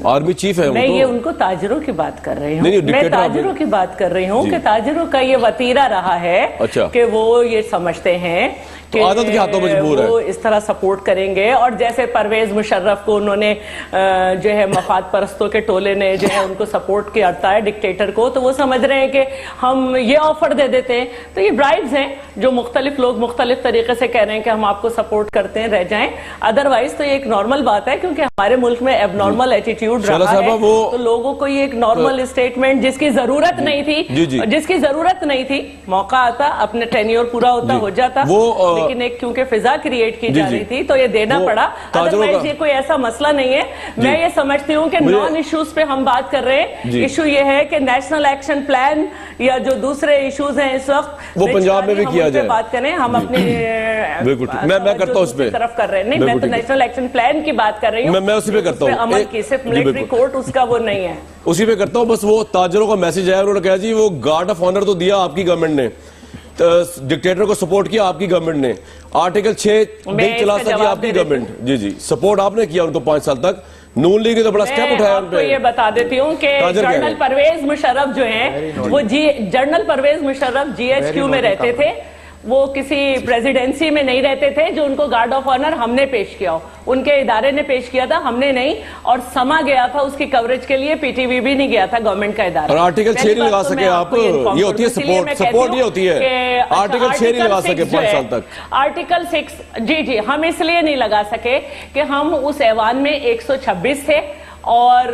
آرمی چیف ہے۔ میں یہ ان کو تاجروں کی بات کر رہی ہوں، میں تاجروں کی بات کر رہی ہوں کہ تاجروں کا یہ وتیرہ رہا ہے کہ وہ یہ سمجھتے ہیں کہ عادت کے ہاتھوں مجبور ہے، وہ اس طرح سپورٹ کریں گے، اور جیسے پرویز مشرف کو انہوں نے جو ہے مفاد پرستوں کے ٹولے نے جو ہے ان کو سپورٹ کرتا ہے ڈکٹیٹر کو، تو وہ سمجھ رہے ہیں کہ ہم یہ آفر دے دیتے ہیں، تو یہ برائبز ہیں جو مختلف لوگ مختلف طریقے سے کہہ رہے ہیں کہ ہم آپ کو سپورٹ کرتے ہیں، رہ جائیں، ادروائز تو یہ ایک نارمل بات ہے، کیونکہ ہمارے ملک میں اب نارمل ایٹیٹیوڈ رہا ہے، تو لوگوں کو یہ ایک نارمل اسٹیٹمنٹ جس کی ضرورت نہیں تھی، جس کی ضرورت نہیں تھی، موقع آتا اپنے ٹینیور پورا ہوتا ہو جاتا، لیکن ایک کیونکہ فضا کریٹ کی جا رہی تھی تو یہ دینا پڑا، ادروائز یہ کوئی ایسا مسئلہ نہیں ہے۔ میں یہ سمجھتی ہوں کہ نان ایشوز پہ ہم بات کر رہے ہیں، ایشو یہ ہے کہ نیشنل ایکشن پلان یا جو دوسرے ایشوز ہیں اس وقت وہ پنجاب میں بھی کیا جائے، بات کریں ہم اپنی میں کرتا ہوں اس پہ طرف کر رہے ہیں، نہیں میں تو نیشنل ایکشن پلان کی بات کر رہی ہوں، میں اسی پہ کرتا ہوں، عمل کی صرف ملٹری کورٹ اس کا وہ نہیں ہے، اسی پہ کرتا ہوں۔ بس وہ تاجروں کا میسج ہے، انہوں نے کہا جی وہ گارڈ آف آنر تو دیا آپ کی گورنمنٹ نے، ڈکٹیٹر کو سپورٹ کیا آپ کی گورنمنٹ نے، آرٹیکل 6 نہیں چلا سکی آپ کی گورنمنٹ، جی سپورٹ آپ نے کیا ان کو 5 سال تک، نون لیگ نے تو بڑا سٹیپ اٹھایا ان پہ۔ میں آپ کو یہ بتا دیتی ہوں کہ جنرل پرویز مشرف جو ہیں وہ general Pervez Musharraf G H Q میں رہتے تھے، وہ کسی پریزیڈنسی میں نہیں رہتے تھے، جو ان کو گارڈ آف آنر ہم نے پیش کیا ہو، ان کے ادارے نے پیش کیا تھا، ہم نے نہیں، اور سما گیا تھا اس کی کوریج کے لیے، پی ٹی وی بھی نہیں گیا تھا گورنمنٹ کا ادارہ، اور آرٹیکل 6 نہیں لگا سکے آپ، یہ ہوتی ہے سپورٹ یہ ہوتی ہے، آرٹیکل 6 نہیں لگا سکے 5 سال تک، آرٹیکل 6 جی ہم اس لیے نہیں لگا سکے کہ ہم اس ایوان میں 126 تھے اور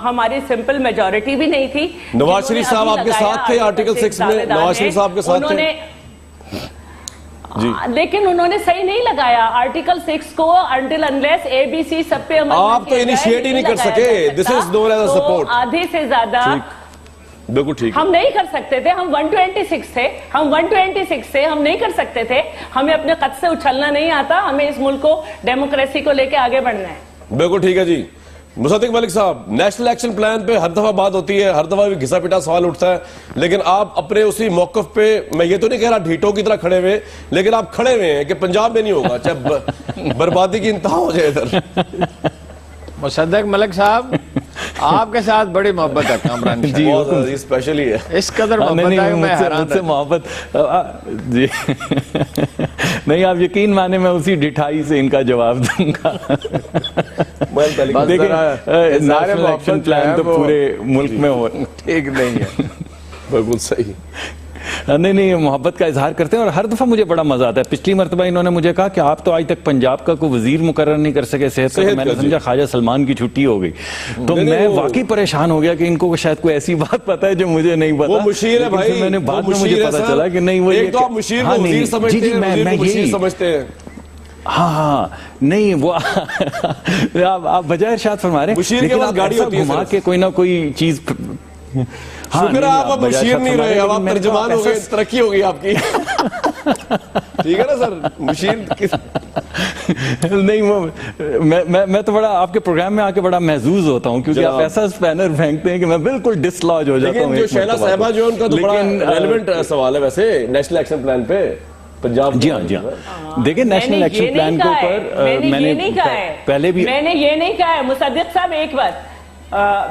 ہماری سمپل میجورٹی بھی نہیں تھی۔ نواز شریف صاحب آپ کے ساتھ تھے آرٹیکل 6 میں، نواز شریف صاحب کے ساتھ تھے، لیکن انہوں نے صحیح نہیں لگایا آرٹیکل 6 کو، انٹل انلیس اے بی سی سب پہ آپ تو انیشیٹ ہی نہیں کر سکے، دس از نون ایز اے سپورٹ، آدھے سے زیادہ بالکل ٹھیک، ہم نہیں کر سکتے تھے، ہم 126 تھے، ہم 126 سے ہم نہیں کر سکتے تھے، ہمیں اپنے قد سے اچھلنا نہیں آتا، ہمیں اس ملک کو ڈیموکریسی کو لے کے آگے بڑھنا ہے۔ بالکل ٹھیک ہے جی۔ مصدق ملک صاحب، نیشنل ایکشن پلان پہ ہر دفعہ بات ہوتی ہے، ہر دفعہ بھی گھسا پیٹا سوال اٹھتا ہے، لیکن آپ اپنے اسی موقف پہ، میں یہ تو نہیں کہہ رہا ڈھیٹوں کی طرح کھڑے ہوئے، لیکن آپ کھڑے ہوئے ہیں کہ پنجاب میں نہیں ہوگا، چاہے بربادی کی انتہا ہو جائے ادھر۔ مصدق ملک صاحب، آپ کے ساتھ بڑی محبت ہے کامران شاہ، جی اسپیشلی ہے، اس قدر محبت ہے کہ میں حیران سے محبت، جی نہیں آپ یقین مانے میں اسی ڈٹھائی سے ان کا جواب دوں گا۔ دیکھیں نیشنل ایکشن پلان تو پورے ملک میں ہو ٹھیک نہیں ہے، بالکل صحیح، نہیں محبت کا اظہار کرتے ہیں، اور ہر دفعہ مجھے بڑا مزہ آتا ہے۔ پچھلی مرتبہ انہوں نے مجھے کہا کہ آپ تو آج تک پنجاب کا کوئی وزیر مقرر نہیں کر سکے صحت کا، میں نے سمجھا خواجہ سلمان کی چھٹی ہو گئی، تو میں واقعی پریشان ہو گیا کہ ان کو شاید کوئی ایسی بات پتا ہے جو مجھے نہیں پتا، وہ مشیر ہے بھائی، میں نے بعد میں مجھے پتا چلا کہ نہیں وہ ایک تو آپ مشیر کو وزیر سمجھتے ہیں، وزیر کو مشیر سمجھتے ہیں، ہاں نہیں وہ آپ بجائے ارشاد فرما رہے ہیں، مشیر کے پاس گاڑی ہوتی ہے گھما کے کوئی نہ کوئی چیز. شکر ہے آپ مشیر نہیں رہے، اب آپ ترجمان ہو گئے، ترقی ہو گئی آپ کی. ٹھیک ہے نا سر، مشیر نہیں میں تو بڑا آپ کے پروگرام میں آ کے بڑا محظوظ ہوتا ہوں کیونکہ آپ ایسا اسپینر پھینکتے ہیں کہ میں بالکل ڈسلاج ہو جاتا ہوں. لیکن جو شہلا صاحبہ جو ان کا تو بڑا ریلیونٹ سوال ہے ویسے نیشنل ایکشن پلان پہ پنجاب. جی ہاں دیکھیں نیشنل ایکشن پلان کے اوپر میں نے پہلے بھی میں نے یہ نہیں کہا ہے مصدق صاحب. ایک بات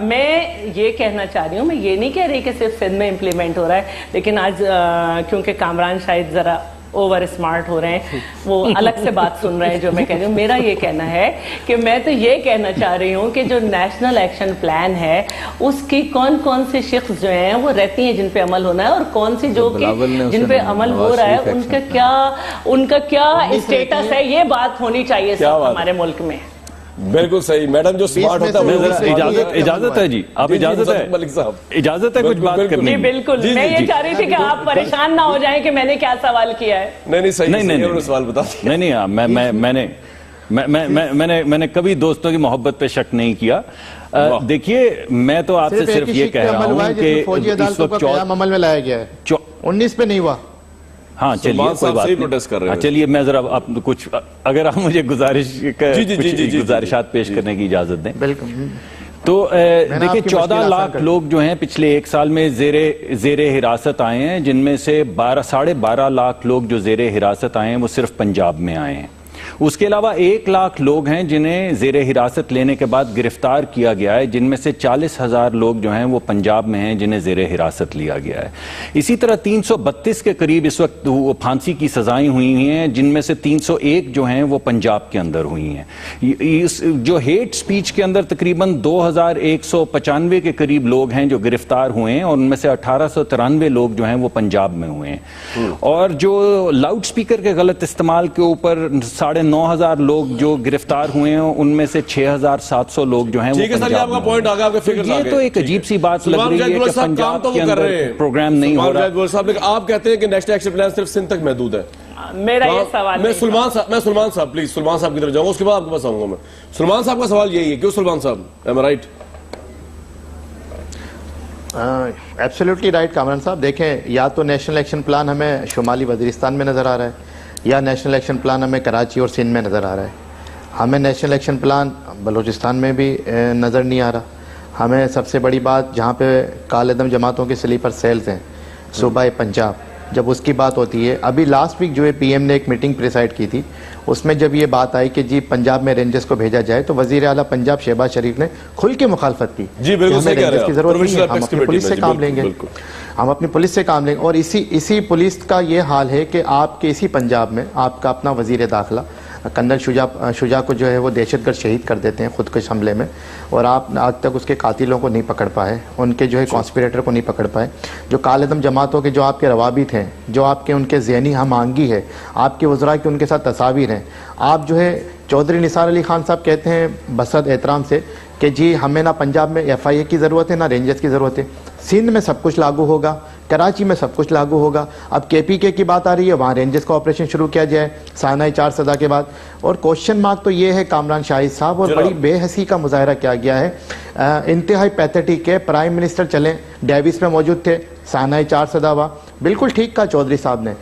میں یہ کہنا چاہ رہی ہوں، میں یہ نہیں کہہ رہی کہ صرف سندھ میں امپلیمنٹ ہو رہا ہے، لیکن آج کیونکہ کامران شاید ذرا اوور اسمارٹ ہو رہے ہیں، وہ الگ سے بات سن رہے ہیں جو میں کہہ رہی ہوں. میرا یہ کہنا ہے کہ میں تو یہ کہنا چاہ رہی ہوں کہ جو نیشنل ایکشن پلان ہے اس کی کون کون سی شخص جو ہیں وہ رہتی ہیں جن پہ عمل ہونا ہے، اور کون سی جو کہ جن پہ عمل ہو رہا ہے ان کا کیا اسٹیٹس ہے، یہ بات ہونی چاہیے ہمارے ملک میں. بالکل صحیح. میڈم جو سمارٹ ہوتا ہے اجازت ہے جی، آپ اجازت ہے ملک صاحب، اجازت ہے کچھ بات کرنے جی بالکل. میں یہ چاہ رہی تھی کہ آپ پریشان نہ ہو جائیں کہ میں نے کیا سوال کیا ہے. نہیں صحیح سوال بتا دیں. نہیں میں نے کبھی دوستوں کی محبت پہ شک نہیں کیا. دیکھیے میں تو آپ سے صرف یہ کہہ رہا ہوں کہ فوجی عدالتوں کا قیام عمل میں لایا گیا ہے، 19 پہ نہیں ہوا. ہاں چلیے کوئی بات نہیں. چلیے میں ذرا کچھ اگر آپ مجھے گزارشات پیش کرنے کی اجازت دیں. بالکل. تو دیکھیں 14 لاکھ لوگ جو ہیں پچھلے ایک سال میں زیر حراست آئے ہیں، جن میں سے 12.5 لاکھ لوگ جو زیر حراست آئے ہیں وہ صرف پنجاب میں آئے ہیں. اس کے علاوہ 1 لاکھ لوگ ہیں جنہیں زیر حراست لینے کے بعد گرفتار کیا گیا ہے، جن میں سے 40,000 لوگ جو ہیں وہ پنجاب میں ہیں جنہیں زیر حراست لیا گیا ہے. اسی طرح 332 کے قریب اس وقت وہ پھانسی کی سزائیں ہوئی ہیں، جن میں سے 301 جو ہیں وہ پنجاب کے اندر ہوئی ہیں. جو ہیٹ سپیچ کے اندر تقریباً 2195 کے قریب لوگ ہیں جو گرفتار ہوئے ہیں، اور ان میں سے 1893 لوگ جو ہیں وہ پنجاب میں ہوئے ہیں. اور جو لاؤڈ سپیکر کے غلط استعمال کے اوپر 9,500 لوگ جو گرفتار ہوئے ہیں، ان میں سے 6,700 لوگ جو ہیں وہ پنجاب میں ہوئے ہیں. یہ تو ایک عجیب سی بات لگ رہی ہے کہ پنجاب کے اندر پروگرام نہیں ہو رہا. آپ کہتے ہیں کہ نیشنل ایکشن پلان صرف سندھ تک محدود ہے. میرا یہ سوال میں سلمان صاحب پلیز سلمان صاحب کی طرف جاؤں گا، اس کے بعد آپ کے پاس آؤں گا. میں سلمان صاحب کا سوال یہی ہے. کیوں سلمان صاحب؟ ایم آئی رائٹ؟ ایبسلیوٹلی رائٹ کامران صاحب. دیکھیں یا تو نیشنل ایکشن پلان ہمیں شمالی وزیرستان میں نظر آ رہا ہے، یا نیشنل ایکشن پلان ہمیں کراچی اور سندھ میں نظر آ رہا ہے. ہمیں نیشنل ایکشن پلان بلوچستان میں بھی نظر نہیں آ رہا. ہمیں سب سے بڑی بات جہاں پہ کالعدم جماعتوں کے سلیپر سیلز ہیں صوبہ پنجاب، جب اس کی بات ہوتی ہے، ابھی لاسٹ ویک جو ہے پی ایم نے ایک میٹنگ پریسائڈ کی تھی، اس میں جب یہ بات آئی کہ جی پنجاب میں رینجرز کو بھیجا جائے تو وزیر اعلیٰ پنجاب شہباز شریف نے کھل کے مخالفت کی. جی بالکل صحیح کہہ رہے ہیں، کی ضرورت نہیں ہے، ہم اپنی پولیس سے کام لیں گے، ہم اپنی پولیس سے کام لیں گے. اور اسی پولیس کا یہ حال ہے کہ آپ کے اسی پنجاب میں آپ کا اپنا وزیر داخلہ کنڈل شجاع کو جو ہے وہ دہشت گرد شہید کر دیتے ہیں خودکش حملے میں، اور آپ آج تک اس کے قاتلوں کو نہیں پکڑ پائے، ان کے جو ہے کانسپیریٹر کو نہیں پکڑ پائے. جو کالعدم جماعتوں کے جو آپ کے روابط ہیں، جو آپ کے ان کے ذہنی ہم آہنگی ہے، آپ کے وزراء کی ان کے ساتھ تصاویر ہیں. آپ جو ہے چودھری نثار علی خان صاحب کہتے ہیں بصد احترام سے کہ جی ہمیں نہ پنجاب میں ایف آئی اے کی ضرورت ہے، نہ رینجرز کی ضرورت ہے. سندھ میں سب کچھ لاگو ہوگا، کراچی میں سب کچھ لاگو ہوگا. اب کے پی کے کی بات آ رہی ہے، وہاں رینجرز کا آپریشن شروع کیا جائے سانحہ 4 سدا کے بعد. اور کوشچن مارک تو یہ ہے کامران شاہد صاحب، اور بڑی بے حسی کا مظاہرہ کیا گیا ہے، انتہائی پیتھیٹک ہے. پرائم منسٹر چلیں ڈیوس میں موجود تھے، سانحہ 4 سدا ہوا. بالکل ٹھیک کہا چودھری صاحب نے.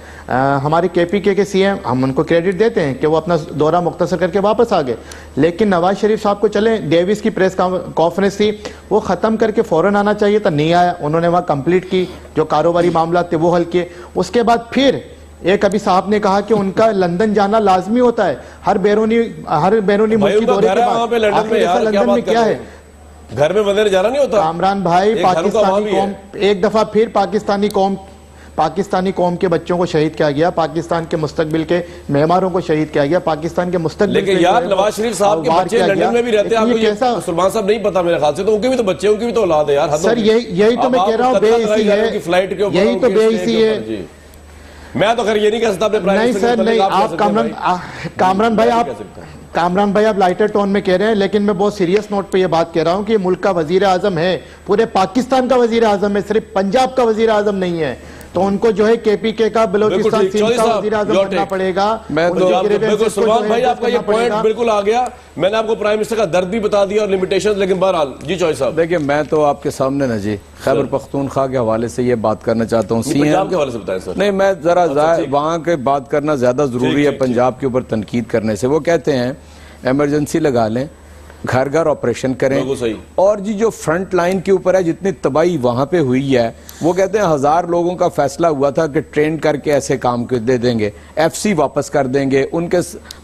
ہمارے کے پی کے سی ایم، ہم ان کو کریڈٹ دیتے ہیں کہ وہ اپنا دورہ مختصر کر کے واپس آ گئے، لیکن نواز شریف صاحب کو چلیں ڈیوس کی پریس کانفرنس تھی، وہ ختم کر کے فوراً آنا چاہیے تھا، نہیں آیا. انہوں نے وہاں کمپلیٹ کی، جو کاروباری معاملات تھے وہ حل کیے. اس کے بعد پھر ایک ابھی صاحب نے کہا کہ ان کا لندن جانا لازمی ہوتا ہے ہر بیرونی ملکی دورے کے بعد. آخر لندن میں کیا ہے؟ گھر میں بندے جانا نہیں ہوتا. کامران بھائی پاکستانی قوم ایک دفعہ پھر پاکستانی قوم کے بچوں کو شہید کیا گیا، پاکستان کے مستقبل کے معماروں کو شہید کیا گیا، پاکستان کے مستقبل. لیکن یار نواز شریف صاحب کے بچے لندن میں بھی رہتے ہیں، آپ کو یہ سلمان صاحب نہیں پتا میرے خیال سے، تو ان کے بھی تو بچے، ان کی بھی تو اولاد ہے یار. سر یہی تو میں کہہ رہا ہوں، بے حسی ہے، یہی تو بے حسی ہے. میں تو خیر یہ نہیں کہہ سکتا اپنے پرائم نہیں سر نہیں. آپ کامران بھائی آپ لائٹر ٹون میں کہہ رہے ہیں، لیکن میں بہت سیریس نوٹ پہ یہ بات کہہ رہا ہوں کہ ملک کا وزیر اعظم ہے، پورے پاکستان کا وزیر اعظم ہے، صرف پنجاب کا وزیر اعظم نہیں ہے. تو ان کو جو ہے KPK کا بلوچستان سندھ کا وزیر اعظم بننا پڑے گا. بالکل سلمان بھائی آپ کا یہ پوائنٹ بالکل آ گیا. میں نے آپ کو پرائم منسٹر کا درد بھی بتا دیا اور لمیٹیشن, لیکن بہرحال جی چوہی صاحب دیکھیں میں تو آپ کے سامنے نا جی خیبر پختونخوا کے حوالے سے یہ بات کرنا چاہتا ہوں. پنجاب کے حوالے سے بتائیں سر. نہیں میں ذرا وہاں کے بات کرنا زیادہ ضروری ہے پنجاب کے اوپر تنقید کرنے سے. وہ کہتے ہیں ایمرجنسی لگا لیں, گھر گھر آپریشن کریں, اور جی جو فرنٹ لائن کے اوپر ہے جتنی تباہی وہاں پہ ہوئی ہے, وہ کہتے ہیں 1000 لوگوں کا فیصلہ ہوا تھا کہ ٹرین کر کے ایسے کام دے دیں گے, FC واپس کر دیں گے, ان کے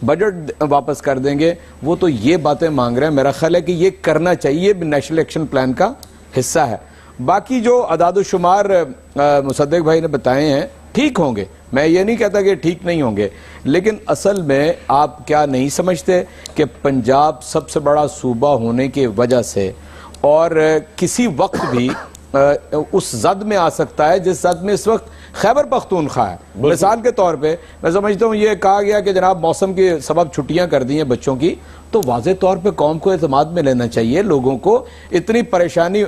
بجٹ واپس کر دیں گے. وہ تو یہ باتیں مانگ رہے ہیں. میرا خیال ہے کہ یہ کرنا چاہیے, نیشنل ایکشن پلان کا حصہ ہے. باقی جو اعداد و شمار مصدق بھائی نے بتائے ہیں ٹھیک ہوں گے, میں یہ نہیں کہتا کہ ٹھیک نہیں ہوں گے, لیکن اصل میں آپ کیا نہیں سمجھتے کہ پنجاب سب سے بڑا صوبہ ہونے کی وجہ سے اور کسی وقت بھی اس زد میں آ سکتا ہے جس زد میں اس وقت خیبر پختونخوا ہے. مثال کے طور پہ میں سمجھتا ہوں یہ کہا گیا کہ جناب موسم کے سبب چھٹیاں کر دی ہیں بچوں کی, تو واضح طور پہ قوم کو اعتماد میں لینا چاہیے. لوگوں کو اتنی پریشانی,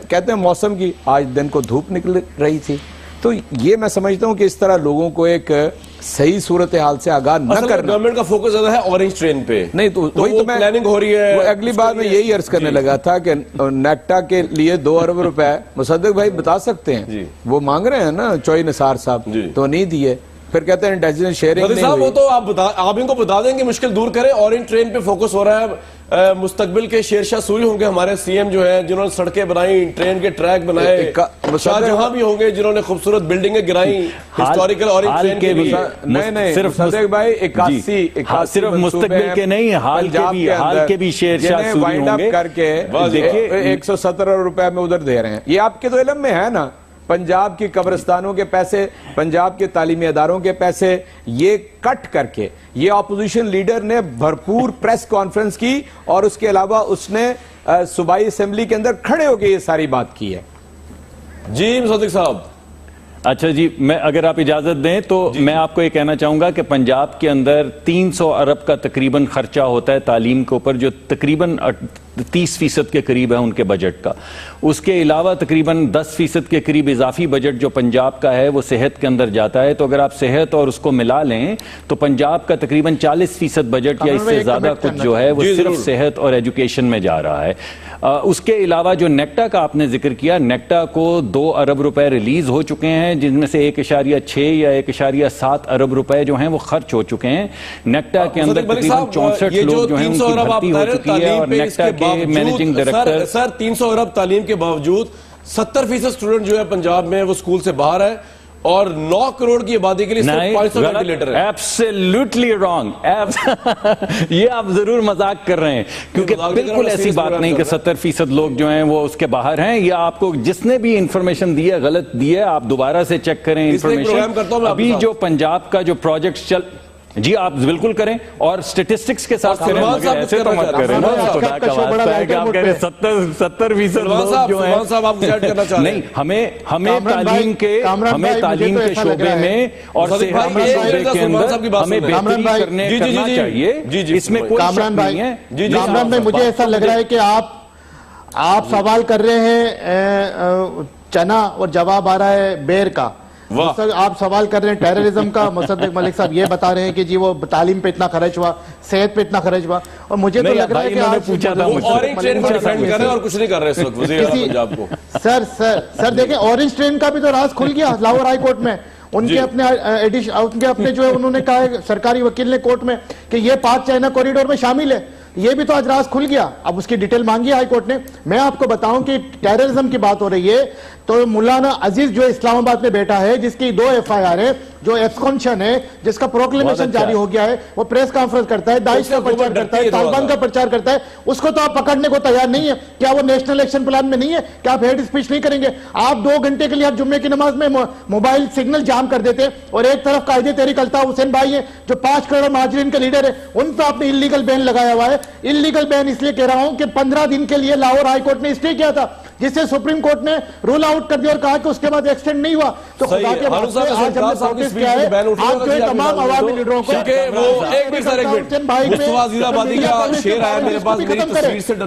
کہتے ہیں موسم کی, آج دن کو دھوپ نکل رہی تھی. تو یہ میں سمجھتا ہوں کہ اس طرح لوگوں کو ایک صحیح صورتحال سے آگاہ نہ کرنا. گورنمنٹ کا فوکس زیادہ ہے اورنج ٹرین پہ. نہیں تو وہی تو میں پلاننگ ہو رہی ہے. اگلی بار میں یہی عرض کرنے لگا تھا کہ نیکٹا کے لیے 2 ارب روپے مصدق بھائی بتا سکتے ہیں, وہ مانگ رہے ہیں نا چوئی نثار صاحب, تو نہیں دیے. پھر کہتے ہیں ڈیسیجن شیئرنگ نہیں ہوئی. وہ تو آپ ان کو بتا دیں کہ مشکل دور کریں. اورنج ٹرین پہ فوکس ہو رہا ہے. مستقبل کے شیر شاہ سوری ہوں گے ہمارے CM جو ہیں جنہوں نے سڑکیں بنائی, ٹرین کے ٹریک بنائے. شاہ جہاں بھی ہوں گے جنہوں نے خوبصورت بلڈنگیں گرائیں ہسٹوریکل اورنج ٹرین کے لیے. نہیں صرف مصدق بھائی 81 صرف مستقبل کے نہیں, حال کے بھی شیر شاہ سوری ہوں گے کر کے دیکھیں 170 روپے میں ادھر دے رہے ہیں. یہ آپ کے تو علم میں ہے نا, پنجاب کی قبرستانوں کے پیسے, پنجاب کے تعلیمی اداروں کے پیسے, یہ کٹ کر کے یہ اپوزیشن لیڈر نے بھرپور پریس کانفرنس کی, اور اس کے علاوہ اس نے صوبائی اسمبلی کے اندر کھڑے ہو کے یہ ساری بات کی ہے. جی مصدق صاحب. اچھا جی, میں اگر آپ اجازت دیں تو میں آپ کو یہ کہنا چاہوں گا کہ پنجاب کے اندر 300 ارب کا تقریباً خرچہ ہوتا ہے تعلیم کے اوپر, جو تقریباً 30% کے قریب ہے ان کے بجٹ کا. اس کے علاوہ تقریباً 10% کے قریب اضافی بجٹ جو پنجاب کا ہے وہ صحت کے اندر جاتا ہے. تو اگر آپ صحت اور اس کو ملا لیں تو پنجاب کا تقریباً 40% بجٹ یا اس سے زیادہ کچھ جو ہے وہ صرف صحت اور ایجوکیشن میں جا رہا ہے. اس کے علاوہ جو نیکٹا کا آپ نے ذکر کیا, نیکٹا کو 2 ارب روپے ریلیز ہو چکے ہیں, جن میں سے 1.6 یا 1.7 ارب روپے جو ہیں وہ خرچ ہو چکے ہیں. نیکٹا کے اندر تقریباً 64 لوگ جو ہیں ان کی بھرتی ہو چکی ہے, اور نیکٹا کے مینیجنگ ڈائریکٹر. سر 300 ارب تعلیم کے باوجود 70% اسٹوڈنٹ جو ہے پنجاب میں وہ اسکول سے باہر ہے, اور 9 کروڑ کی آبادی کے لیے صرف 500 وینٹیلیٹر ہے. Absolutely wrong. یہ آپ ضرور مذاق کر رہے ہیں, کیونکہ بالکل ایسی بات نہیں کہ 70% لوگ جو ہیں وہ اس کے باہر ہیں. یا آپ کو جس نے بھی انفارمیشن دی ہے غلط دی ہے, آپ دوبارہ سے چیک کریں انفارمیشن. ابھی جو پنجاب کا جو پروجیکٹ چل, جی آپ بالکل کریں اور سٹیٹسٹکس کے ساتھ کریں, مگر ایسے تو مت کریں نا, خدا کا واسطہ ہے کہ آپ کہہ رہے 70% لوگ جو ہیں. نہیں, ہمیں تعلیم کے شعبے میں اور صحت کے شعبے کے اندر ہمیں بہتری کرنا چاہیے, اس میں کوئی شک نہیں ہے. کامران بھائی مجھے ایسا لگ رہا ہے کہ آپ سوال کر رہے ہیں چنا اور جواب آ رہا ہے بیر کا. آپ سوال کر رہے ہیں ٹیررزم کا, مصدق ملک صاحب یہ بتا رہے ہیں کہ جی وہ تعلیم پہ اتنا خرچ ہوا, صحت پہ اتنا خرچ ہوا, اور مجھے تو لگ رہا ہے کہ آپ پوچھا تھا اورنج ٹرین کو ڈیفینڈ کر رہے ہیں اور کچھ نہیں کر رہے اس وقت وزیر اعظم پنجاب کو. سر دیکھیں اورنج ٹرین کا بھی تو راز کھل گیا لاہور ہائی کورٹ میں. ان کے اپنے جو ہے انہوں نے کہا ہے سرکاری وکیل نے کورٹ میں کہ یہ پاک چائنا کوریڈور میں شامل ہے. یہ بھی تو آج راز کھل گیا. اب اس کی ڈیٹیل مانگی ہائی کورٹ نے. میں آپ کو بتاؤں کہ ٹیررزم کی بات ہو رہی ہے تو مولانا عزیز جو اسلام آباد میں بیٹھا ہے, جس کی 2 FIR ہے, جو ایبسکانشن ہے, جس کا پروکلیمیشن جاری ہو گیا ہے, وہ پریس کانفرنس کرتا ہے, داعش کا پرچار کرتا ہے, طالبان کا پرچار کرتا ہے, اس کو تو آپ پکڑنے کو تیار نہیں ہے. کیا وہ نیشنل ایکشن پلان میں نہیں ہے؟ کیا آپ ہیٹ اسپیچ نہیں کریں گے؟ آپ 2 گھنٹے کے لیے آپ جمعے کی نماز میں موبائل سگنل جام کر دیتے, اور ایک طرف قائد تحریک الطاف حسین بھائی ہیں جو 5 کروڑ مہاجرین کے لیڈر ہیں, ان پر آپ نے انلیگل بین لگایا ہوا ہے. انلیگل بین اس لیے کہہ رہا ہوں کہ 15 دن کے لیے لاہور ہائی کورٹ نے اسٹے کیا تھا, جس سے سپریم کورٹ نے رول آؤٹ کر دیا اور کہا کہ اس کے بعد ایکسٹینڈ نہیں ہوا. تو خدا کے واسطے آج ہم نے پروٹیسٹ کیا ہے, آپ جو تمام عوامی لیڈروں کو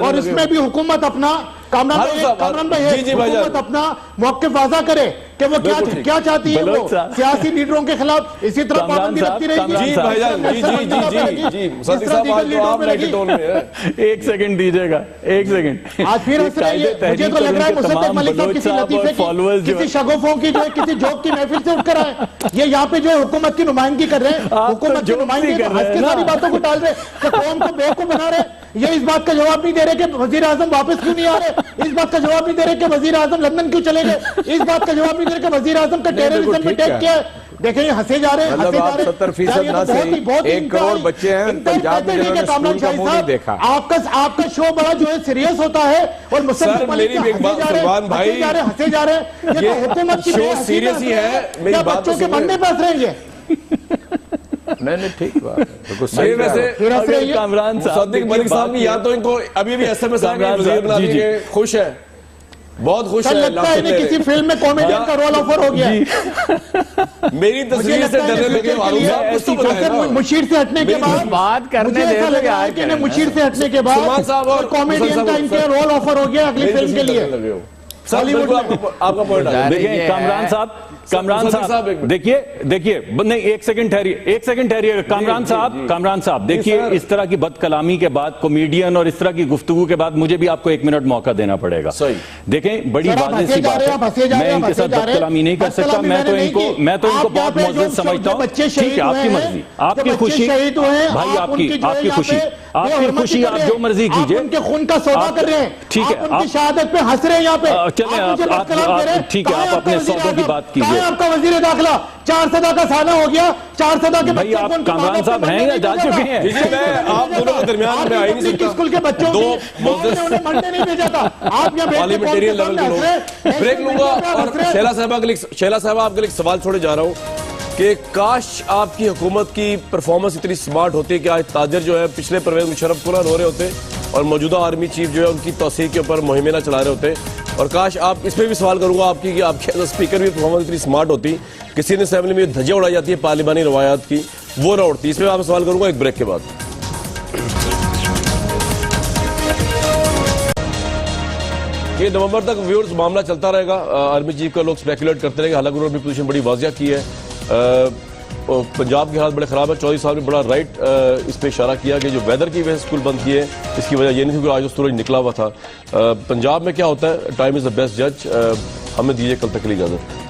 اور اس میں بھی حکومت اپنا کامران بھائی حکومت اپنا موقف واضح کرے کہ وہ کیا چاہتی ہے، وہ سیاسی لیڈروں کے خلاف اسی طرح پابندی رکھتی رہے گی؟ جی بھائی جان، جی مصدق صاحب آج تو آپ لائٹ ٹون میں ہیں۔ ایک سیکنڈ دیجئے گا، ایک سیکنڈ۔ آج پھر اس طرح مجھے تو لگ رہا ہے مصدق ملک صاحب کسی لطیفے کی، کسی شگوفوں کی، جو ہے کسی جوک کی محفل سے اٹھ کر آئے، یہ یہاں پہ جو ہے حکومت کی نمائندگی کر رہے ہیں، حکومت کی نمائندگی ہنس کے ساری باتوں کو ٹال رہے کہ قوم کو بیوقوف بنا رہے۔ یہ اس بات کا جواب نہیں دے رہے کہ وزیر اعظم واپس کیوں نہیں آ رہے، اس بات کا جواب نہیں دے رہے کہ وزیر اعظم لندن کیوں چلے گئے، اس بات کا جواب نہیں دے رہے کہ وزیر اعظم کا ٹیررزم میں ٹیک کیا ہے۔ دیکھیں یہ ہنسے جا رہے ہیں، ہنسے جا رہے ہیں۔ 70% نہ صحیح 1 کروڑ بچے ہیں پنجاب میں جنہوں نے اسکول کا منہ نہیں دیکھا۔ آپ کا شو بڑا جو ہے سیریس ہوتا ہے اور مصدق ملک ہنسے جا رہے ہیں۔ یہ تو حکومت کی سیریس ہی ہے، میری بات بچوں کے مرنے پہ ہنس رہے ہیں یہ۔ نہیں ٹھیک بات ہے۔ ویسے کامران صاحب مصدق ملک صاحب یا تو ان کو ابھی بھی ایس ایم ایس آگے وزیر بنا دیجئے، خوش ہے، بہت خوش ہے۔ لگتا ہے انہیں کسی فلم میں کامیڈین کا رول آفر ہو گیا۔ میری تصویر سے ڈرنے لگے معروف صاحب، کچھ تو بتائیں نا۔ مشیر سے ہٹنے کے بعد بات کرنے مجھے دے ایسا تو لگا ہے کہ انہیں مشیر سے ہٹنے کے سلمان بعد صاحب اور کامیڈین کا ان کے رول آفر ہو گیا اگلی فلم کے لیے۔ سر بالکل آپ کا پوائنٹ ہے۔ دیکھیں کامران صاحب دیکھیے نہیں ایک سیکنڈ ٹھہریے کامران صاحب دیکھیے، اس طرح کی بد کلامی کے بعد، کامیڈین اور اس طرح کی گفتگو کے بعد مجھے بھی آپ کو 1 منٹ موقع دینا پڑے گا۔ دیکھیں بڑی واضح سی بات ہے، میں ان کے ساتھ بد کلامی نہیں کر سکتا، میں تو ان کو بہت معزز سمجھتا ہوں۔ ٹھیک ہے، آپ کی مرضی، آپ کی خوشی بھائی، آپ کی خوشی آپ جو مرضی کیجئے۔ ان کے خون کا سودا کر رہے ہیں، ٹھیک ہے، آپ ان کی شہادت پہ ہنس رہے ہیں یہاں پہ۔ چلیں آپ ٹھیک ہے، آپ اپنے سودوں کی بات کیجئے۔ آپ کا وزیر داخلہ 4 سدا کا سالہ ہو گیا، 4 سدا کے بھائی آپ کامران صاحب ہیں یا جا چکے ہیں؟ جی میں آپ دونوں کے درمیان میں آئی نہیں سکتا۔ اسکول کے بچوں دو نے انہیں منڈے نہیں بھیجا تھا، آپ یہاں پارلیمنٹیرین لیول کے لوگ۔ بریک لوں گا اور شیلا صاحبہ آپ کے لیے سوال چھوڑے جا رہا ہوں کہ کاش آپ کی حکومت کی پرفارمنس اتنی سمارٹ ہوتی کہ آج تاجر جو ہے پچھلے پرویز مشرف کو نہ رو رہے ہوتے اور موجودہ آرمی چیف جو ہے ان کی توسیع کے اوپر مہمیں نہ چلا رہے ہوتے۔ اور کاش آپ اس پہ بھی سوال کروں گا آپ کی کہ آپ کے اسپیکر بھی پرفارمنس اتنی سمارٹ ہوتی، کسی نے اسمبلی میں دھجیاں اڑائی جاتی ہے پارلیمانی روایات کی، وہ نہ اڑتی۔ اس پہ آپ سوال کروں گا ایک بریک کے بعد۔ یہ نومبر تک ویورز معاملہ چلتا رہے گا، آرمی چیف کا لوگ سپیکولیٹ کرتے رہے گا، حالانکہ انہوں نے اپنی پوزیشن بڑی واضح کی ہے۔ پنجاب کے حالات بڑے خراب ہے، چودھری صاحب نے بڑا رائٹ اس پہ اشارہ کیا کہ جو ویدر کی وجہ سے اسکول بند کیے، اس کی وجہ یہ نہیں تھی کہ آج سورج نکلا ہوا تھا۔ پنجاب میں کیا ہوتا ہے، ٹائم از دا بیسٹ جج۔ ہمیں دیجیے کل تک کے لیے اجازت۔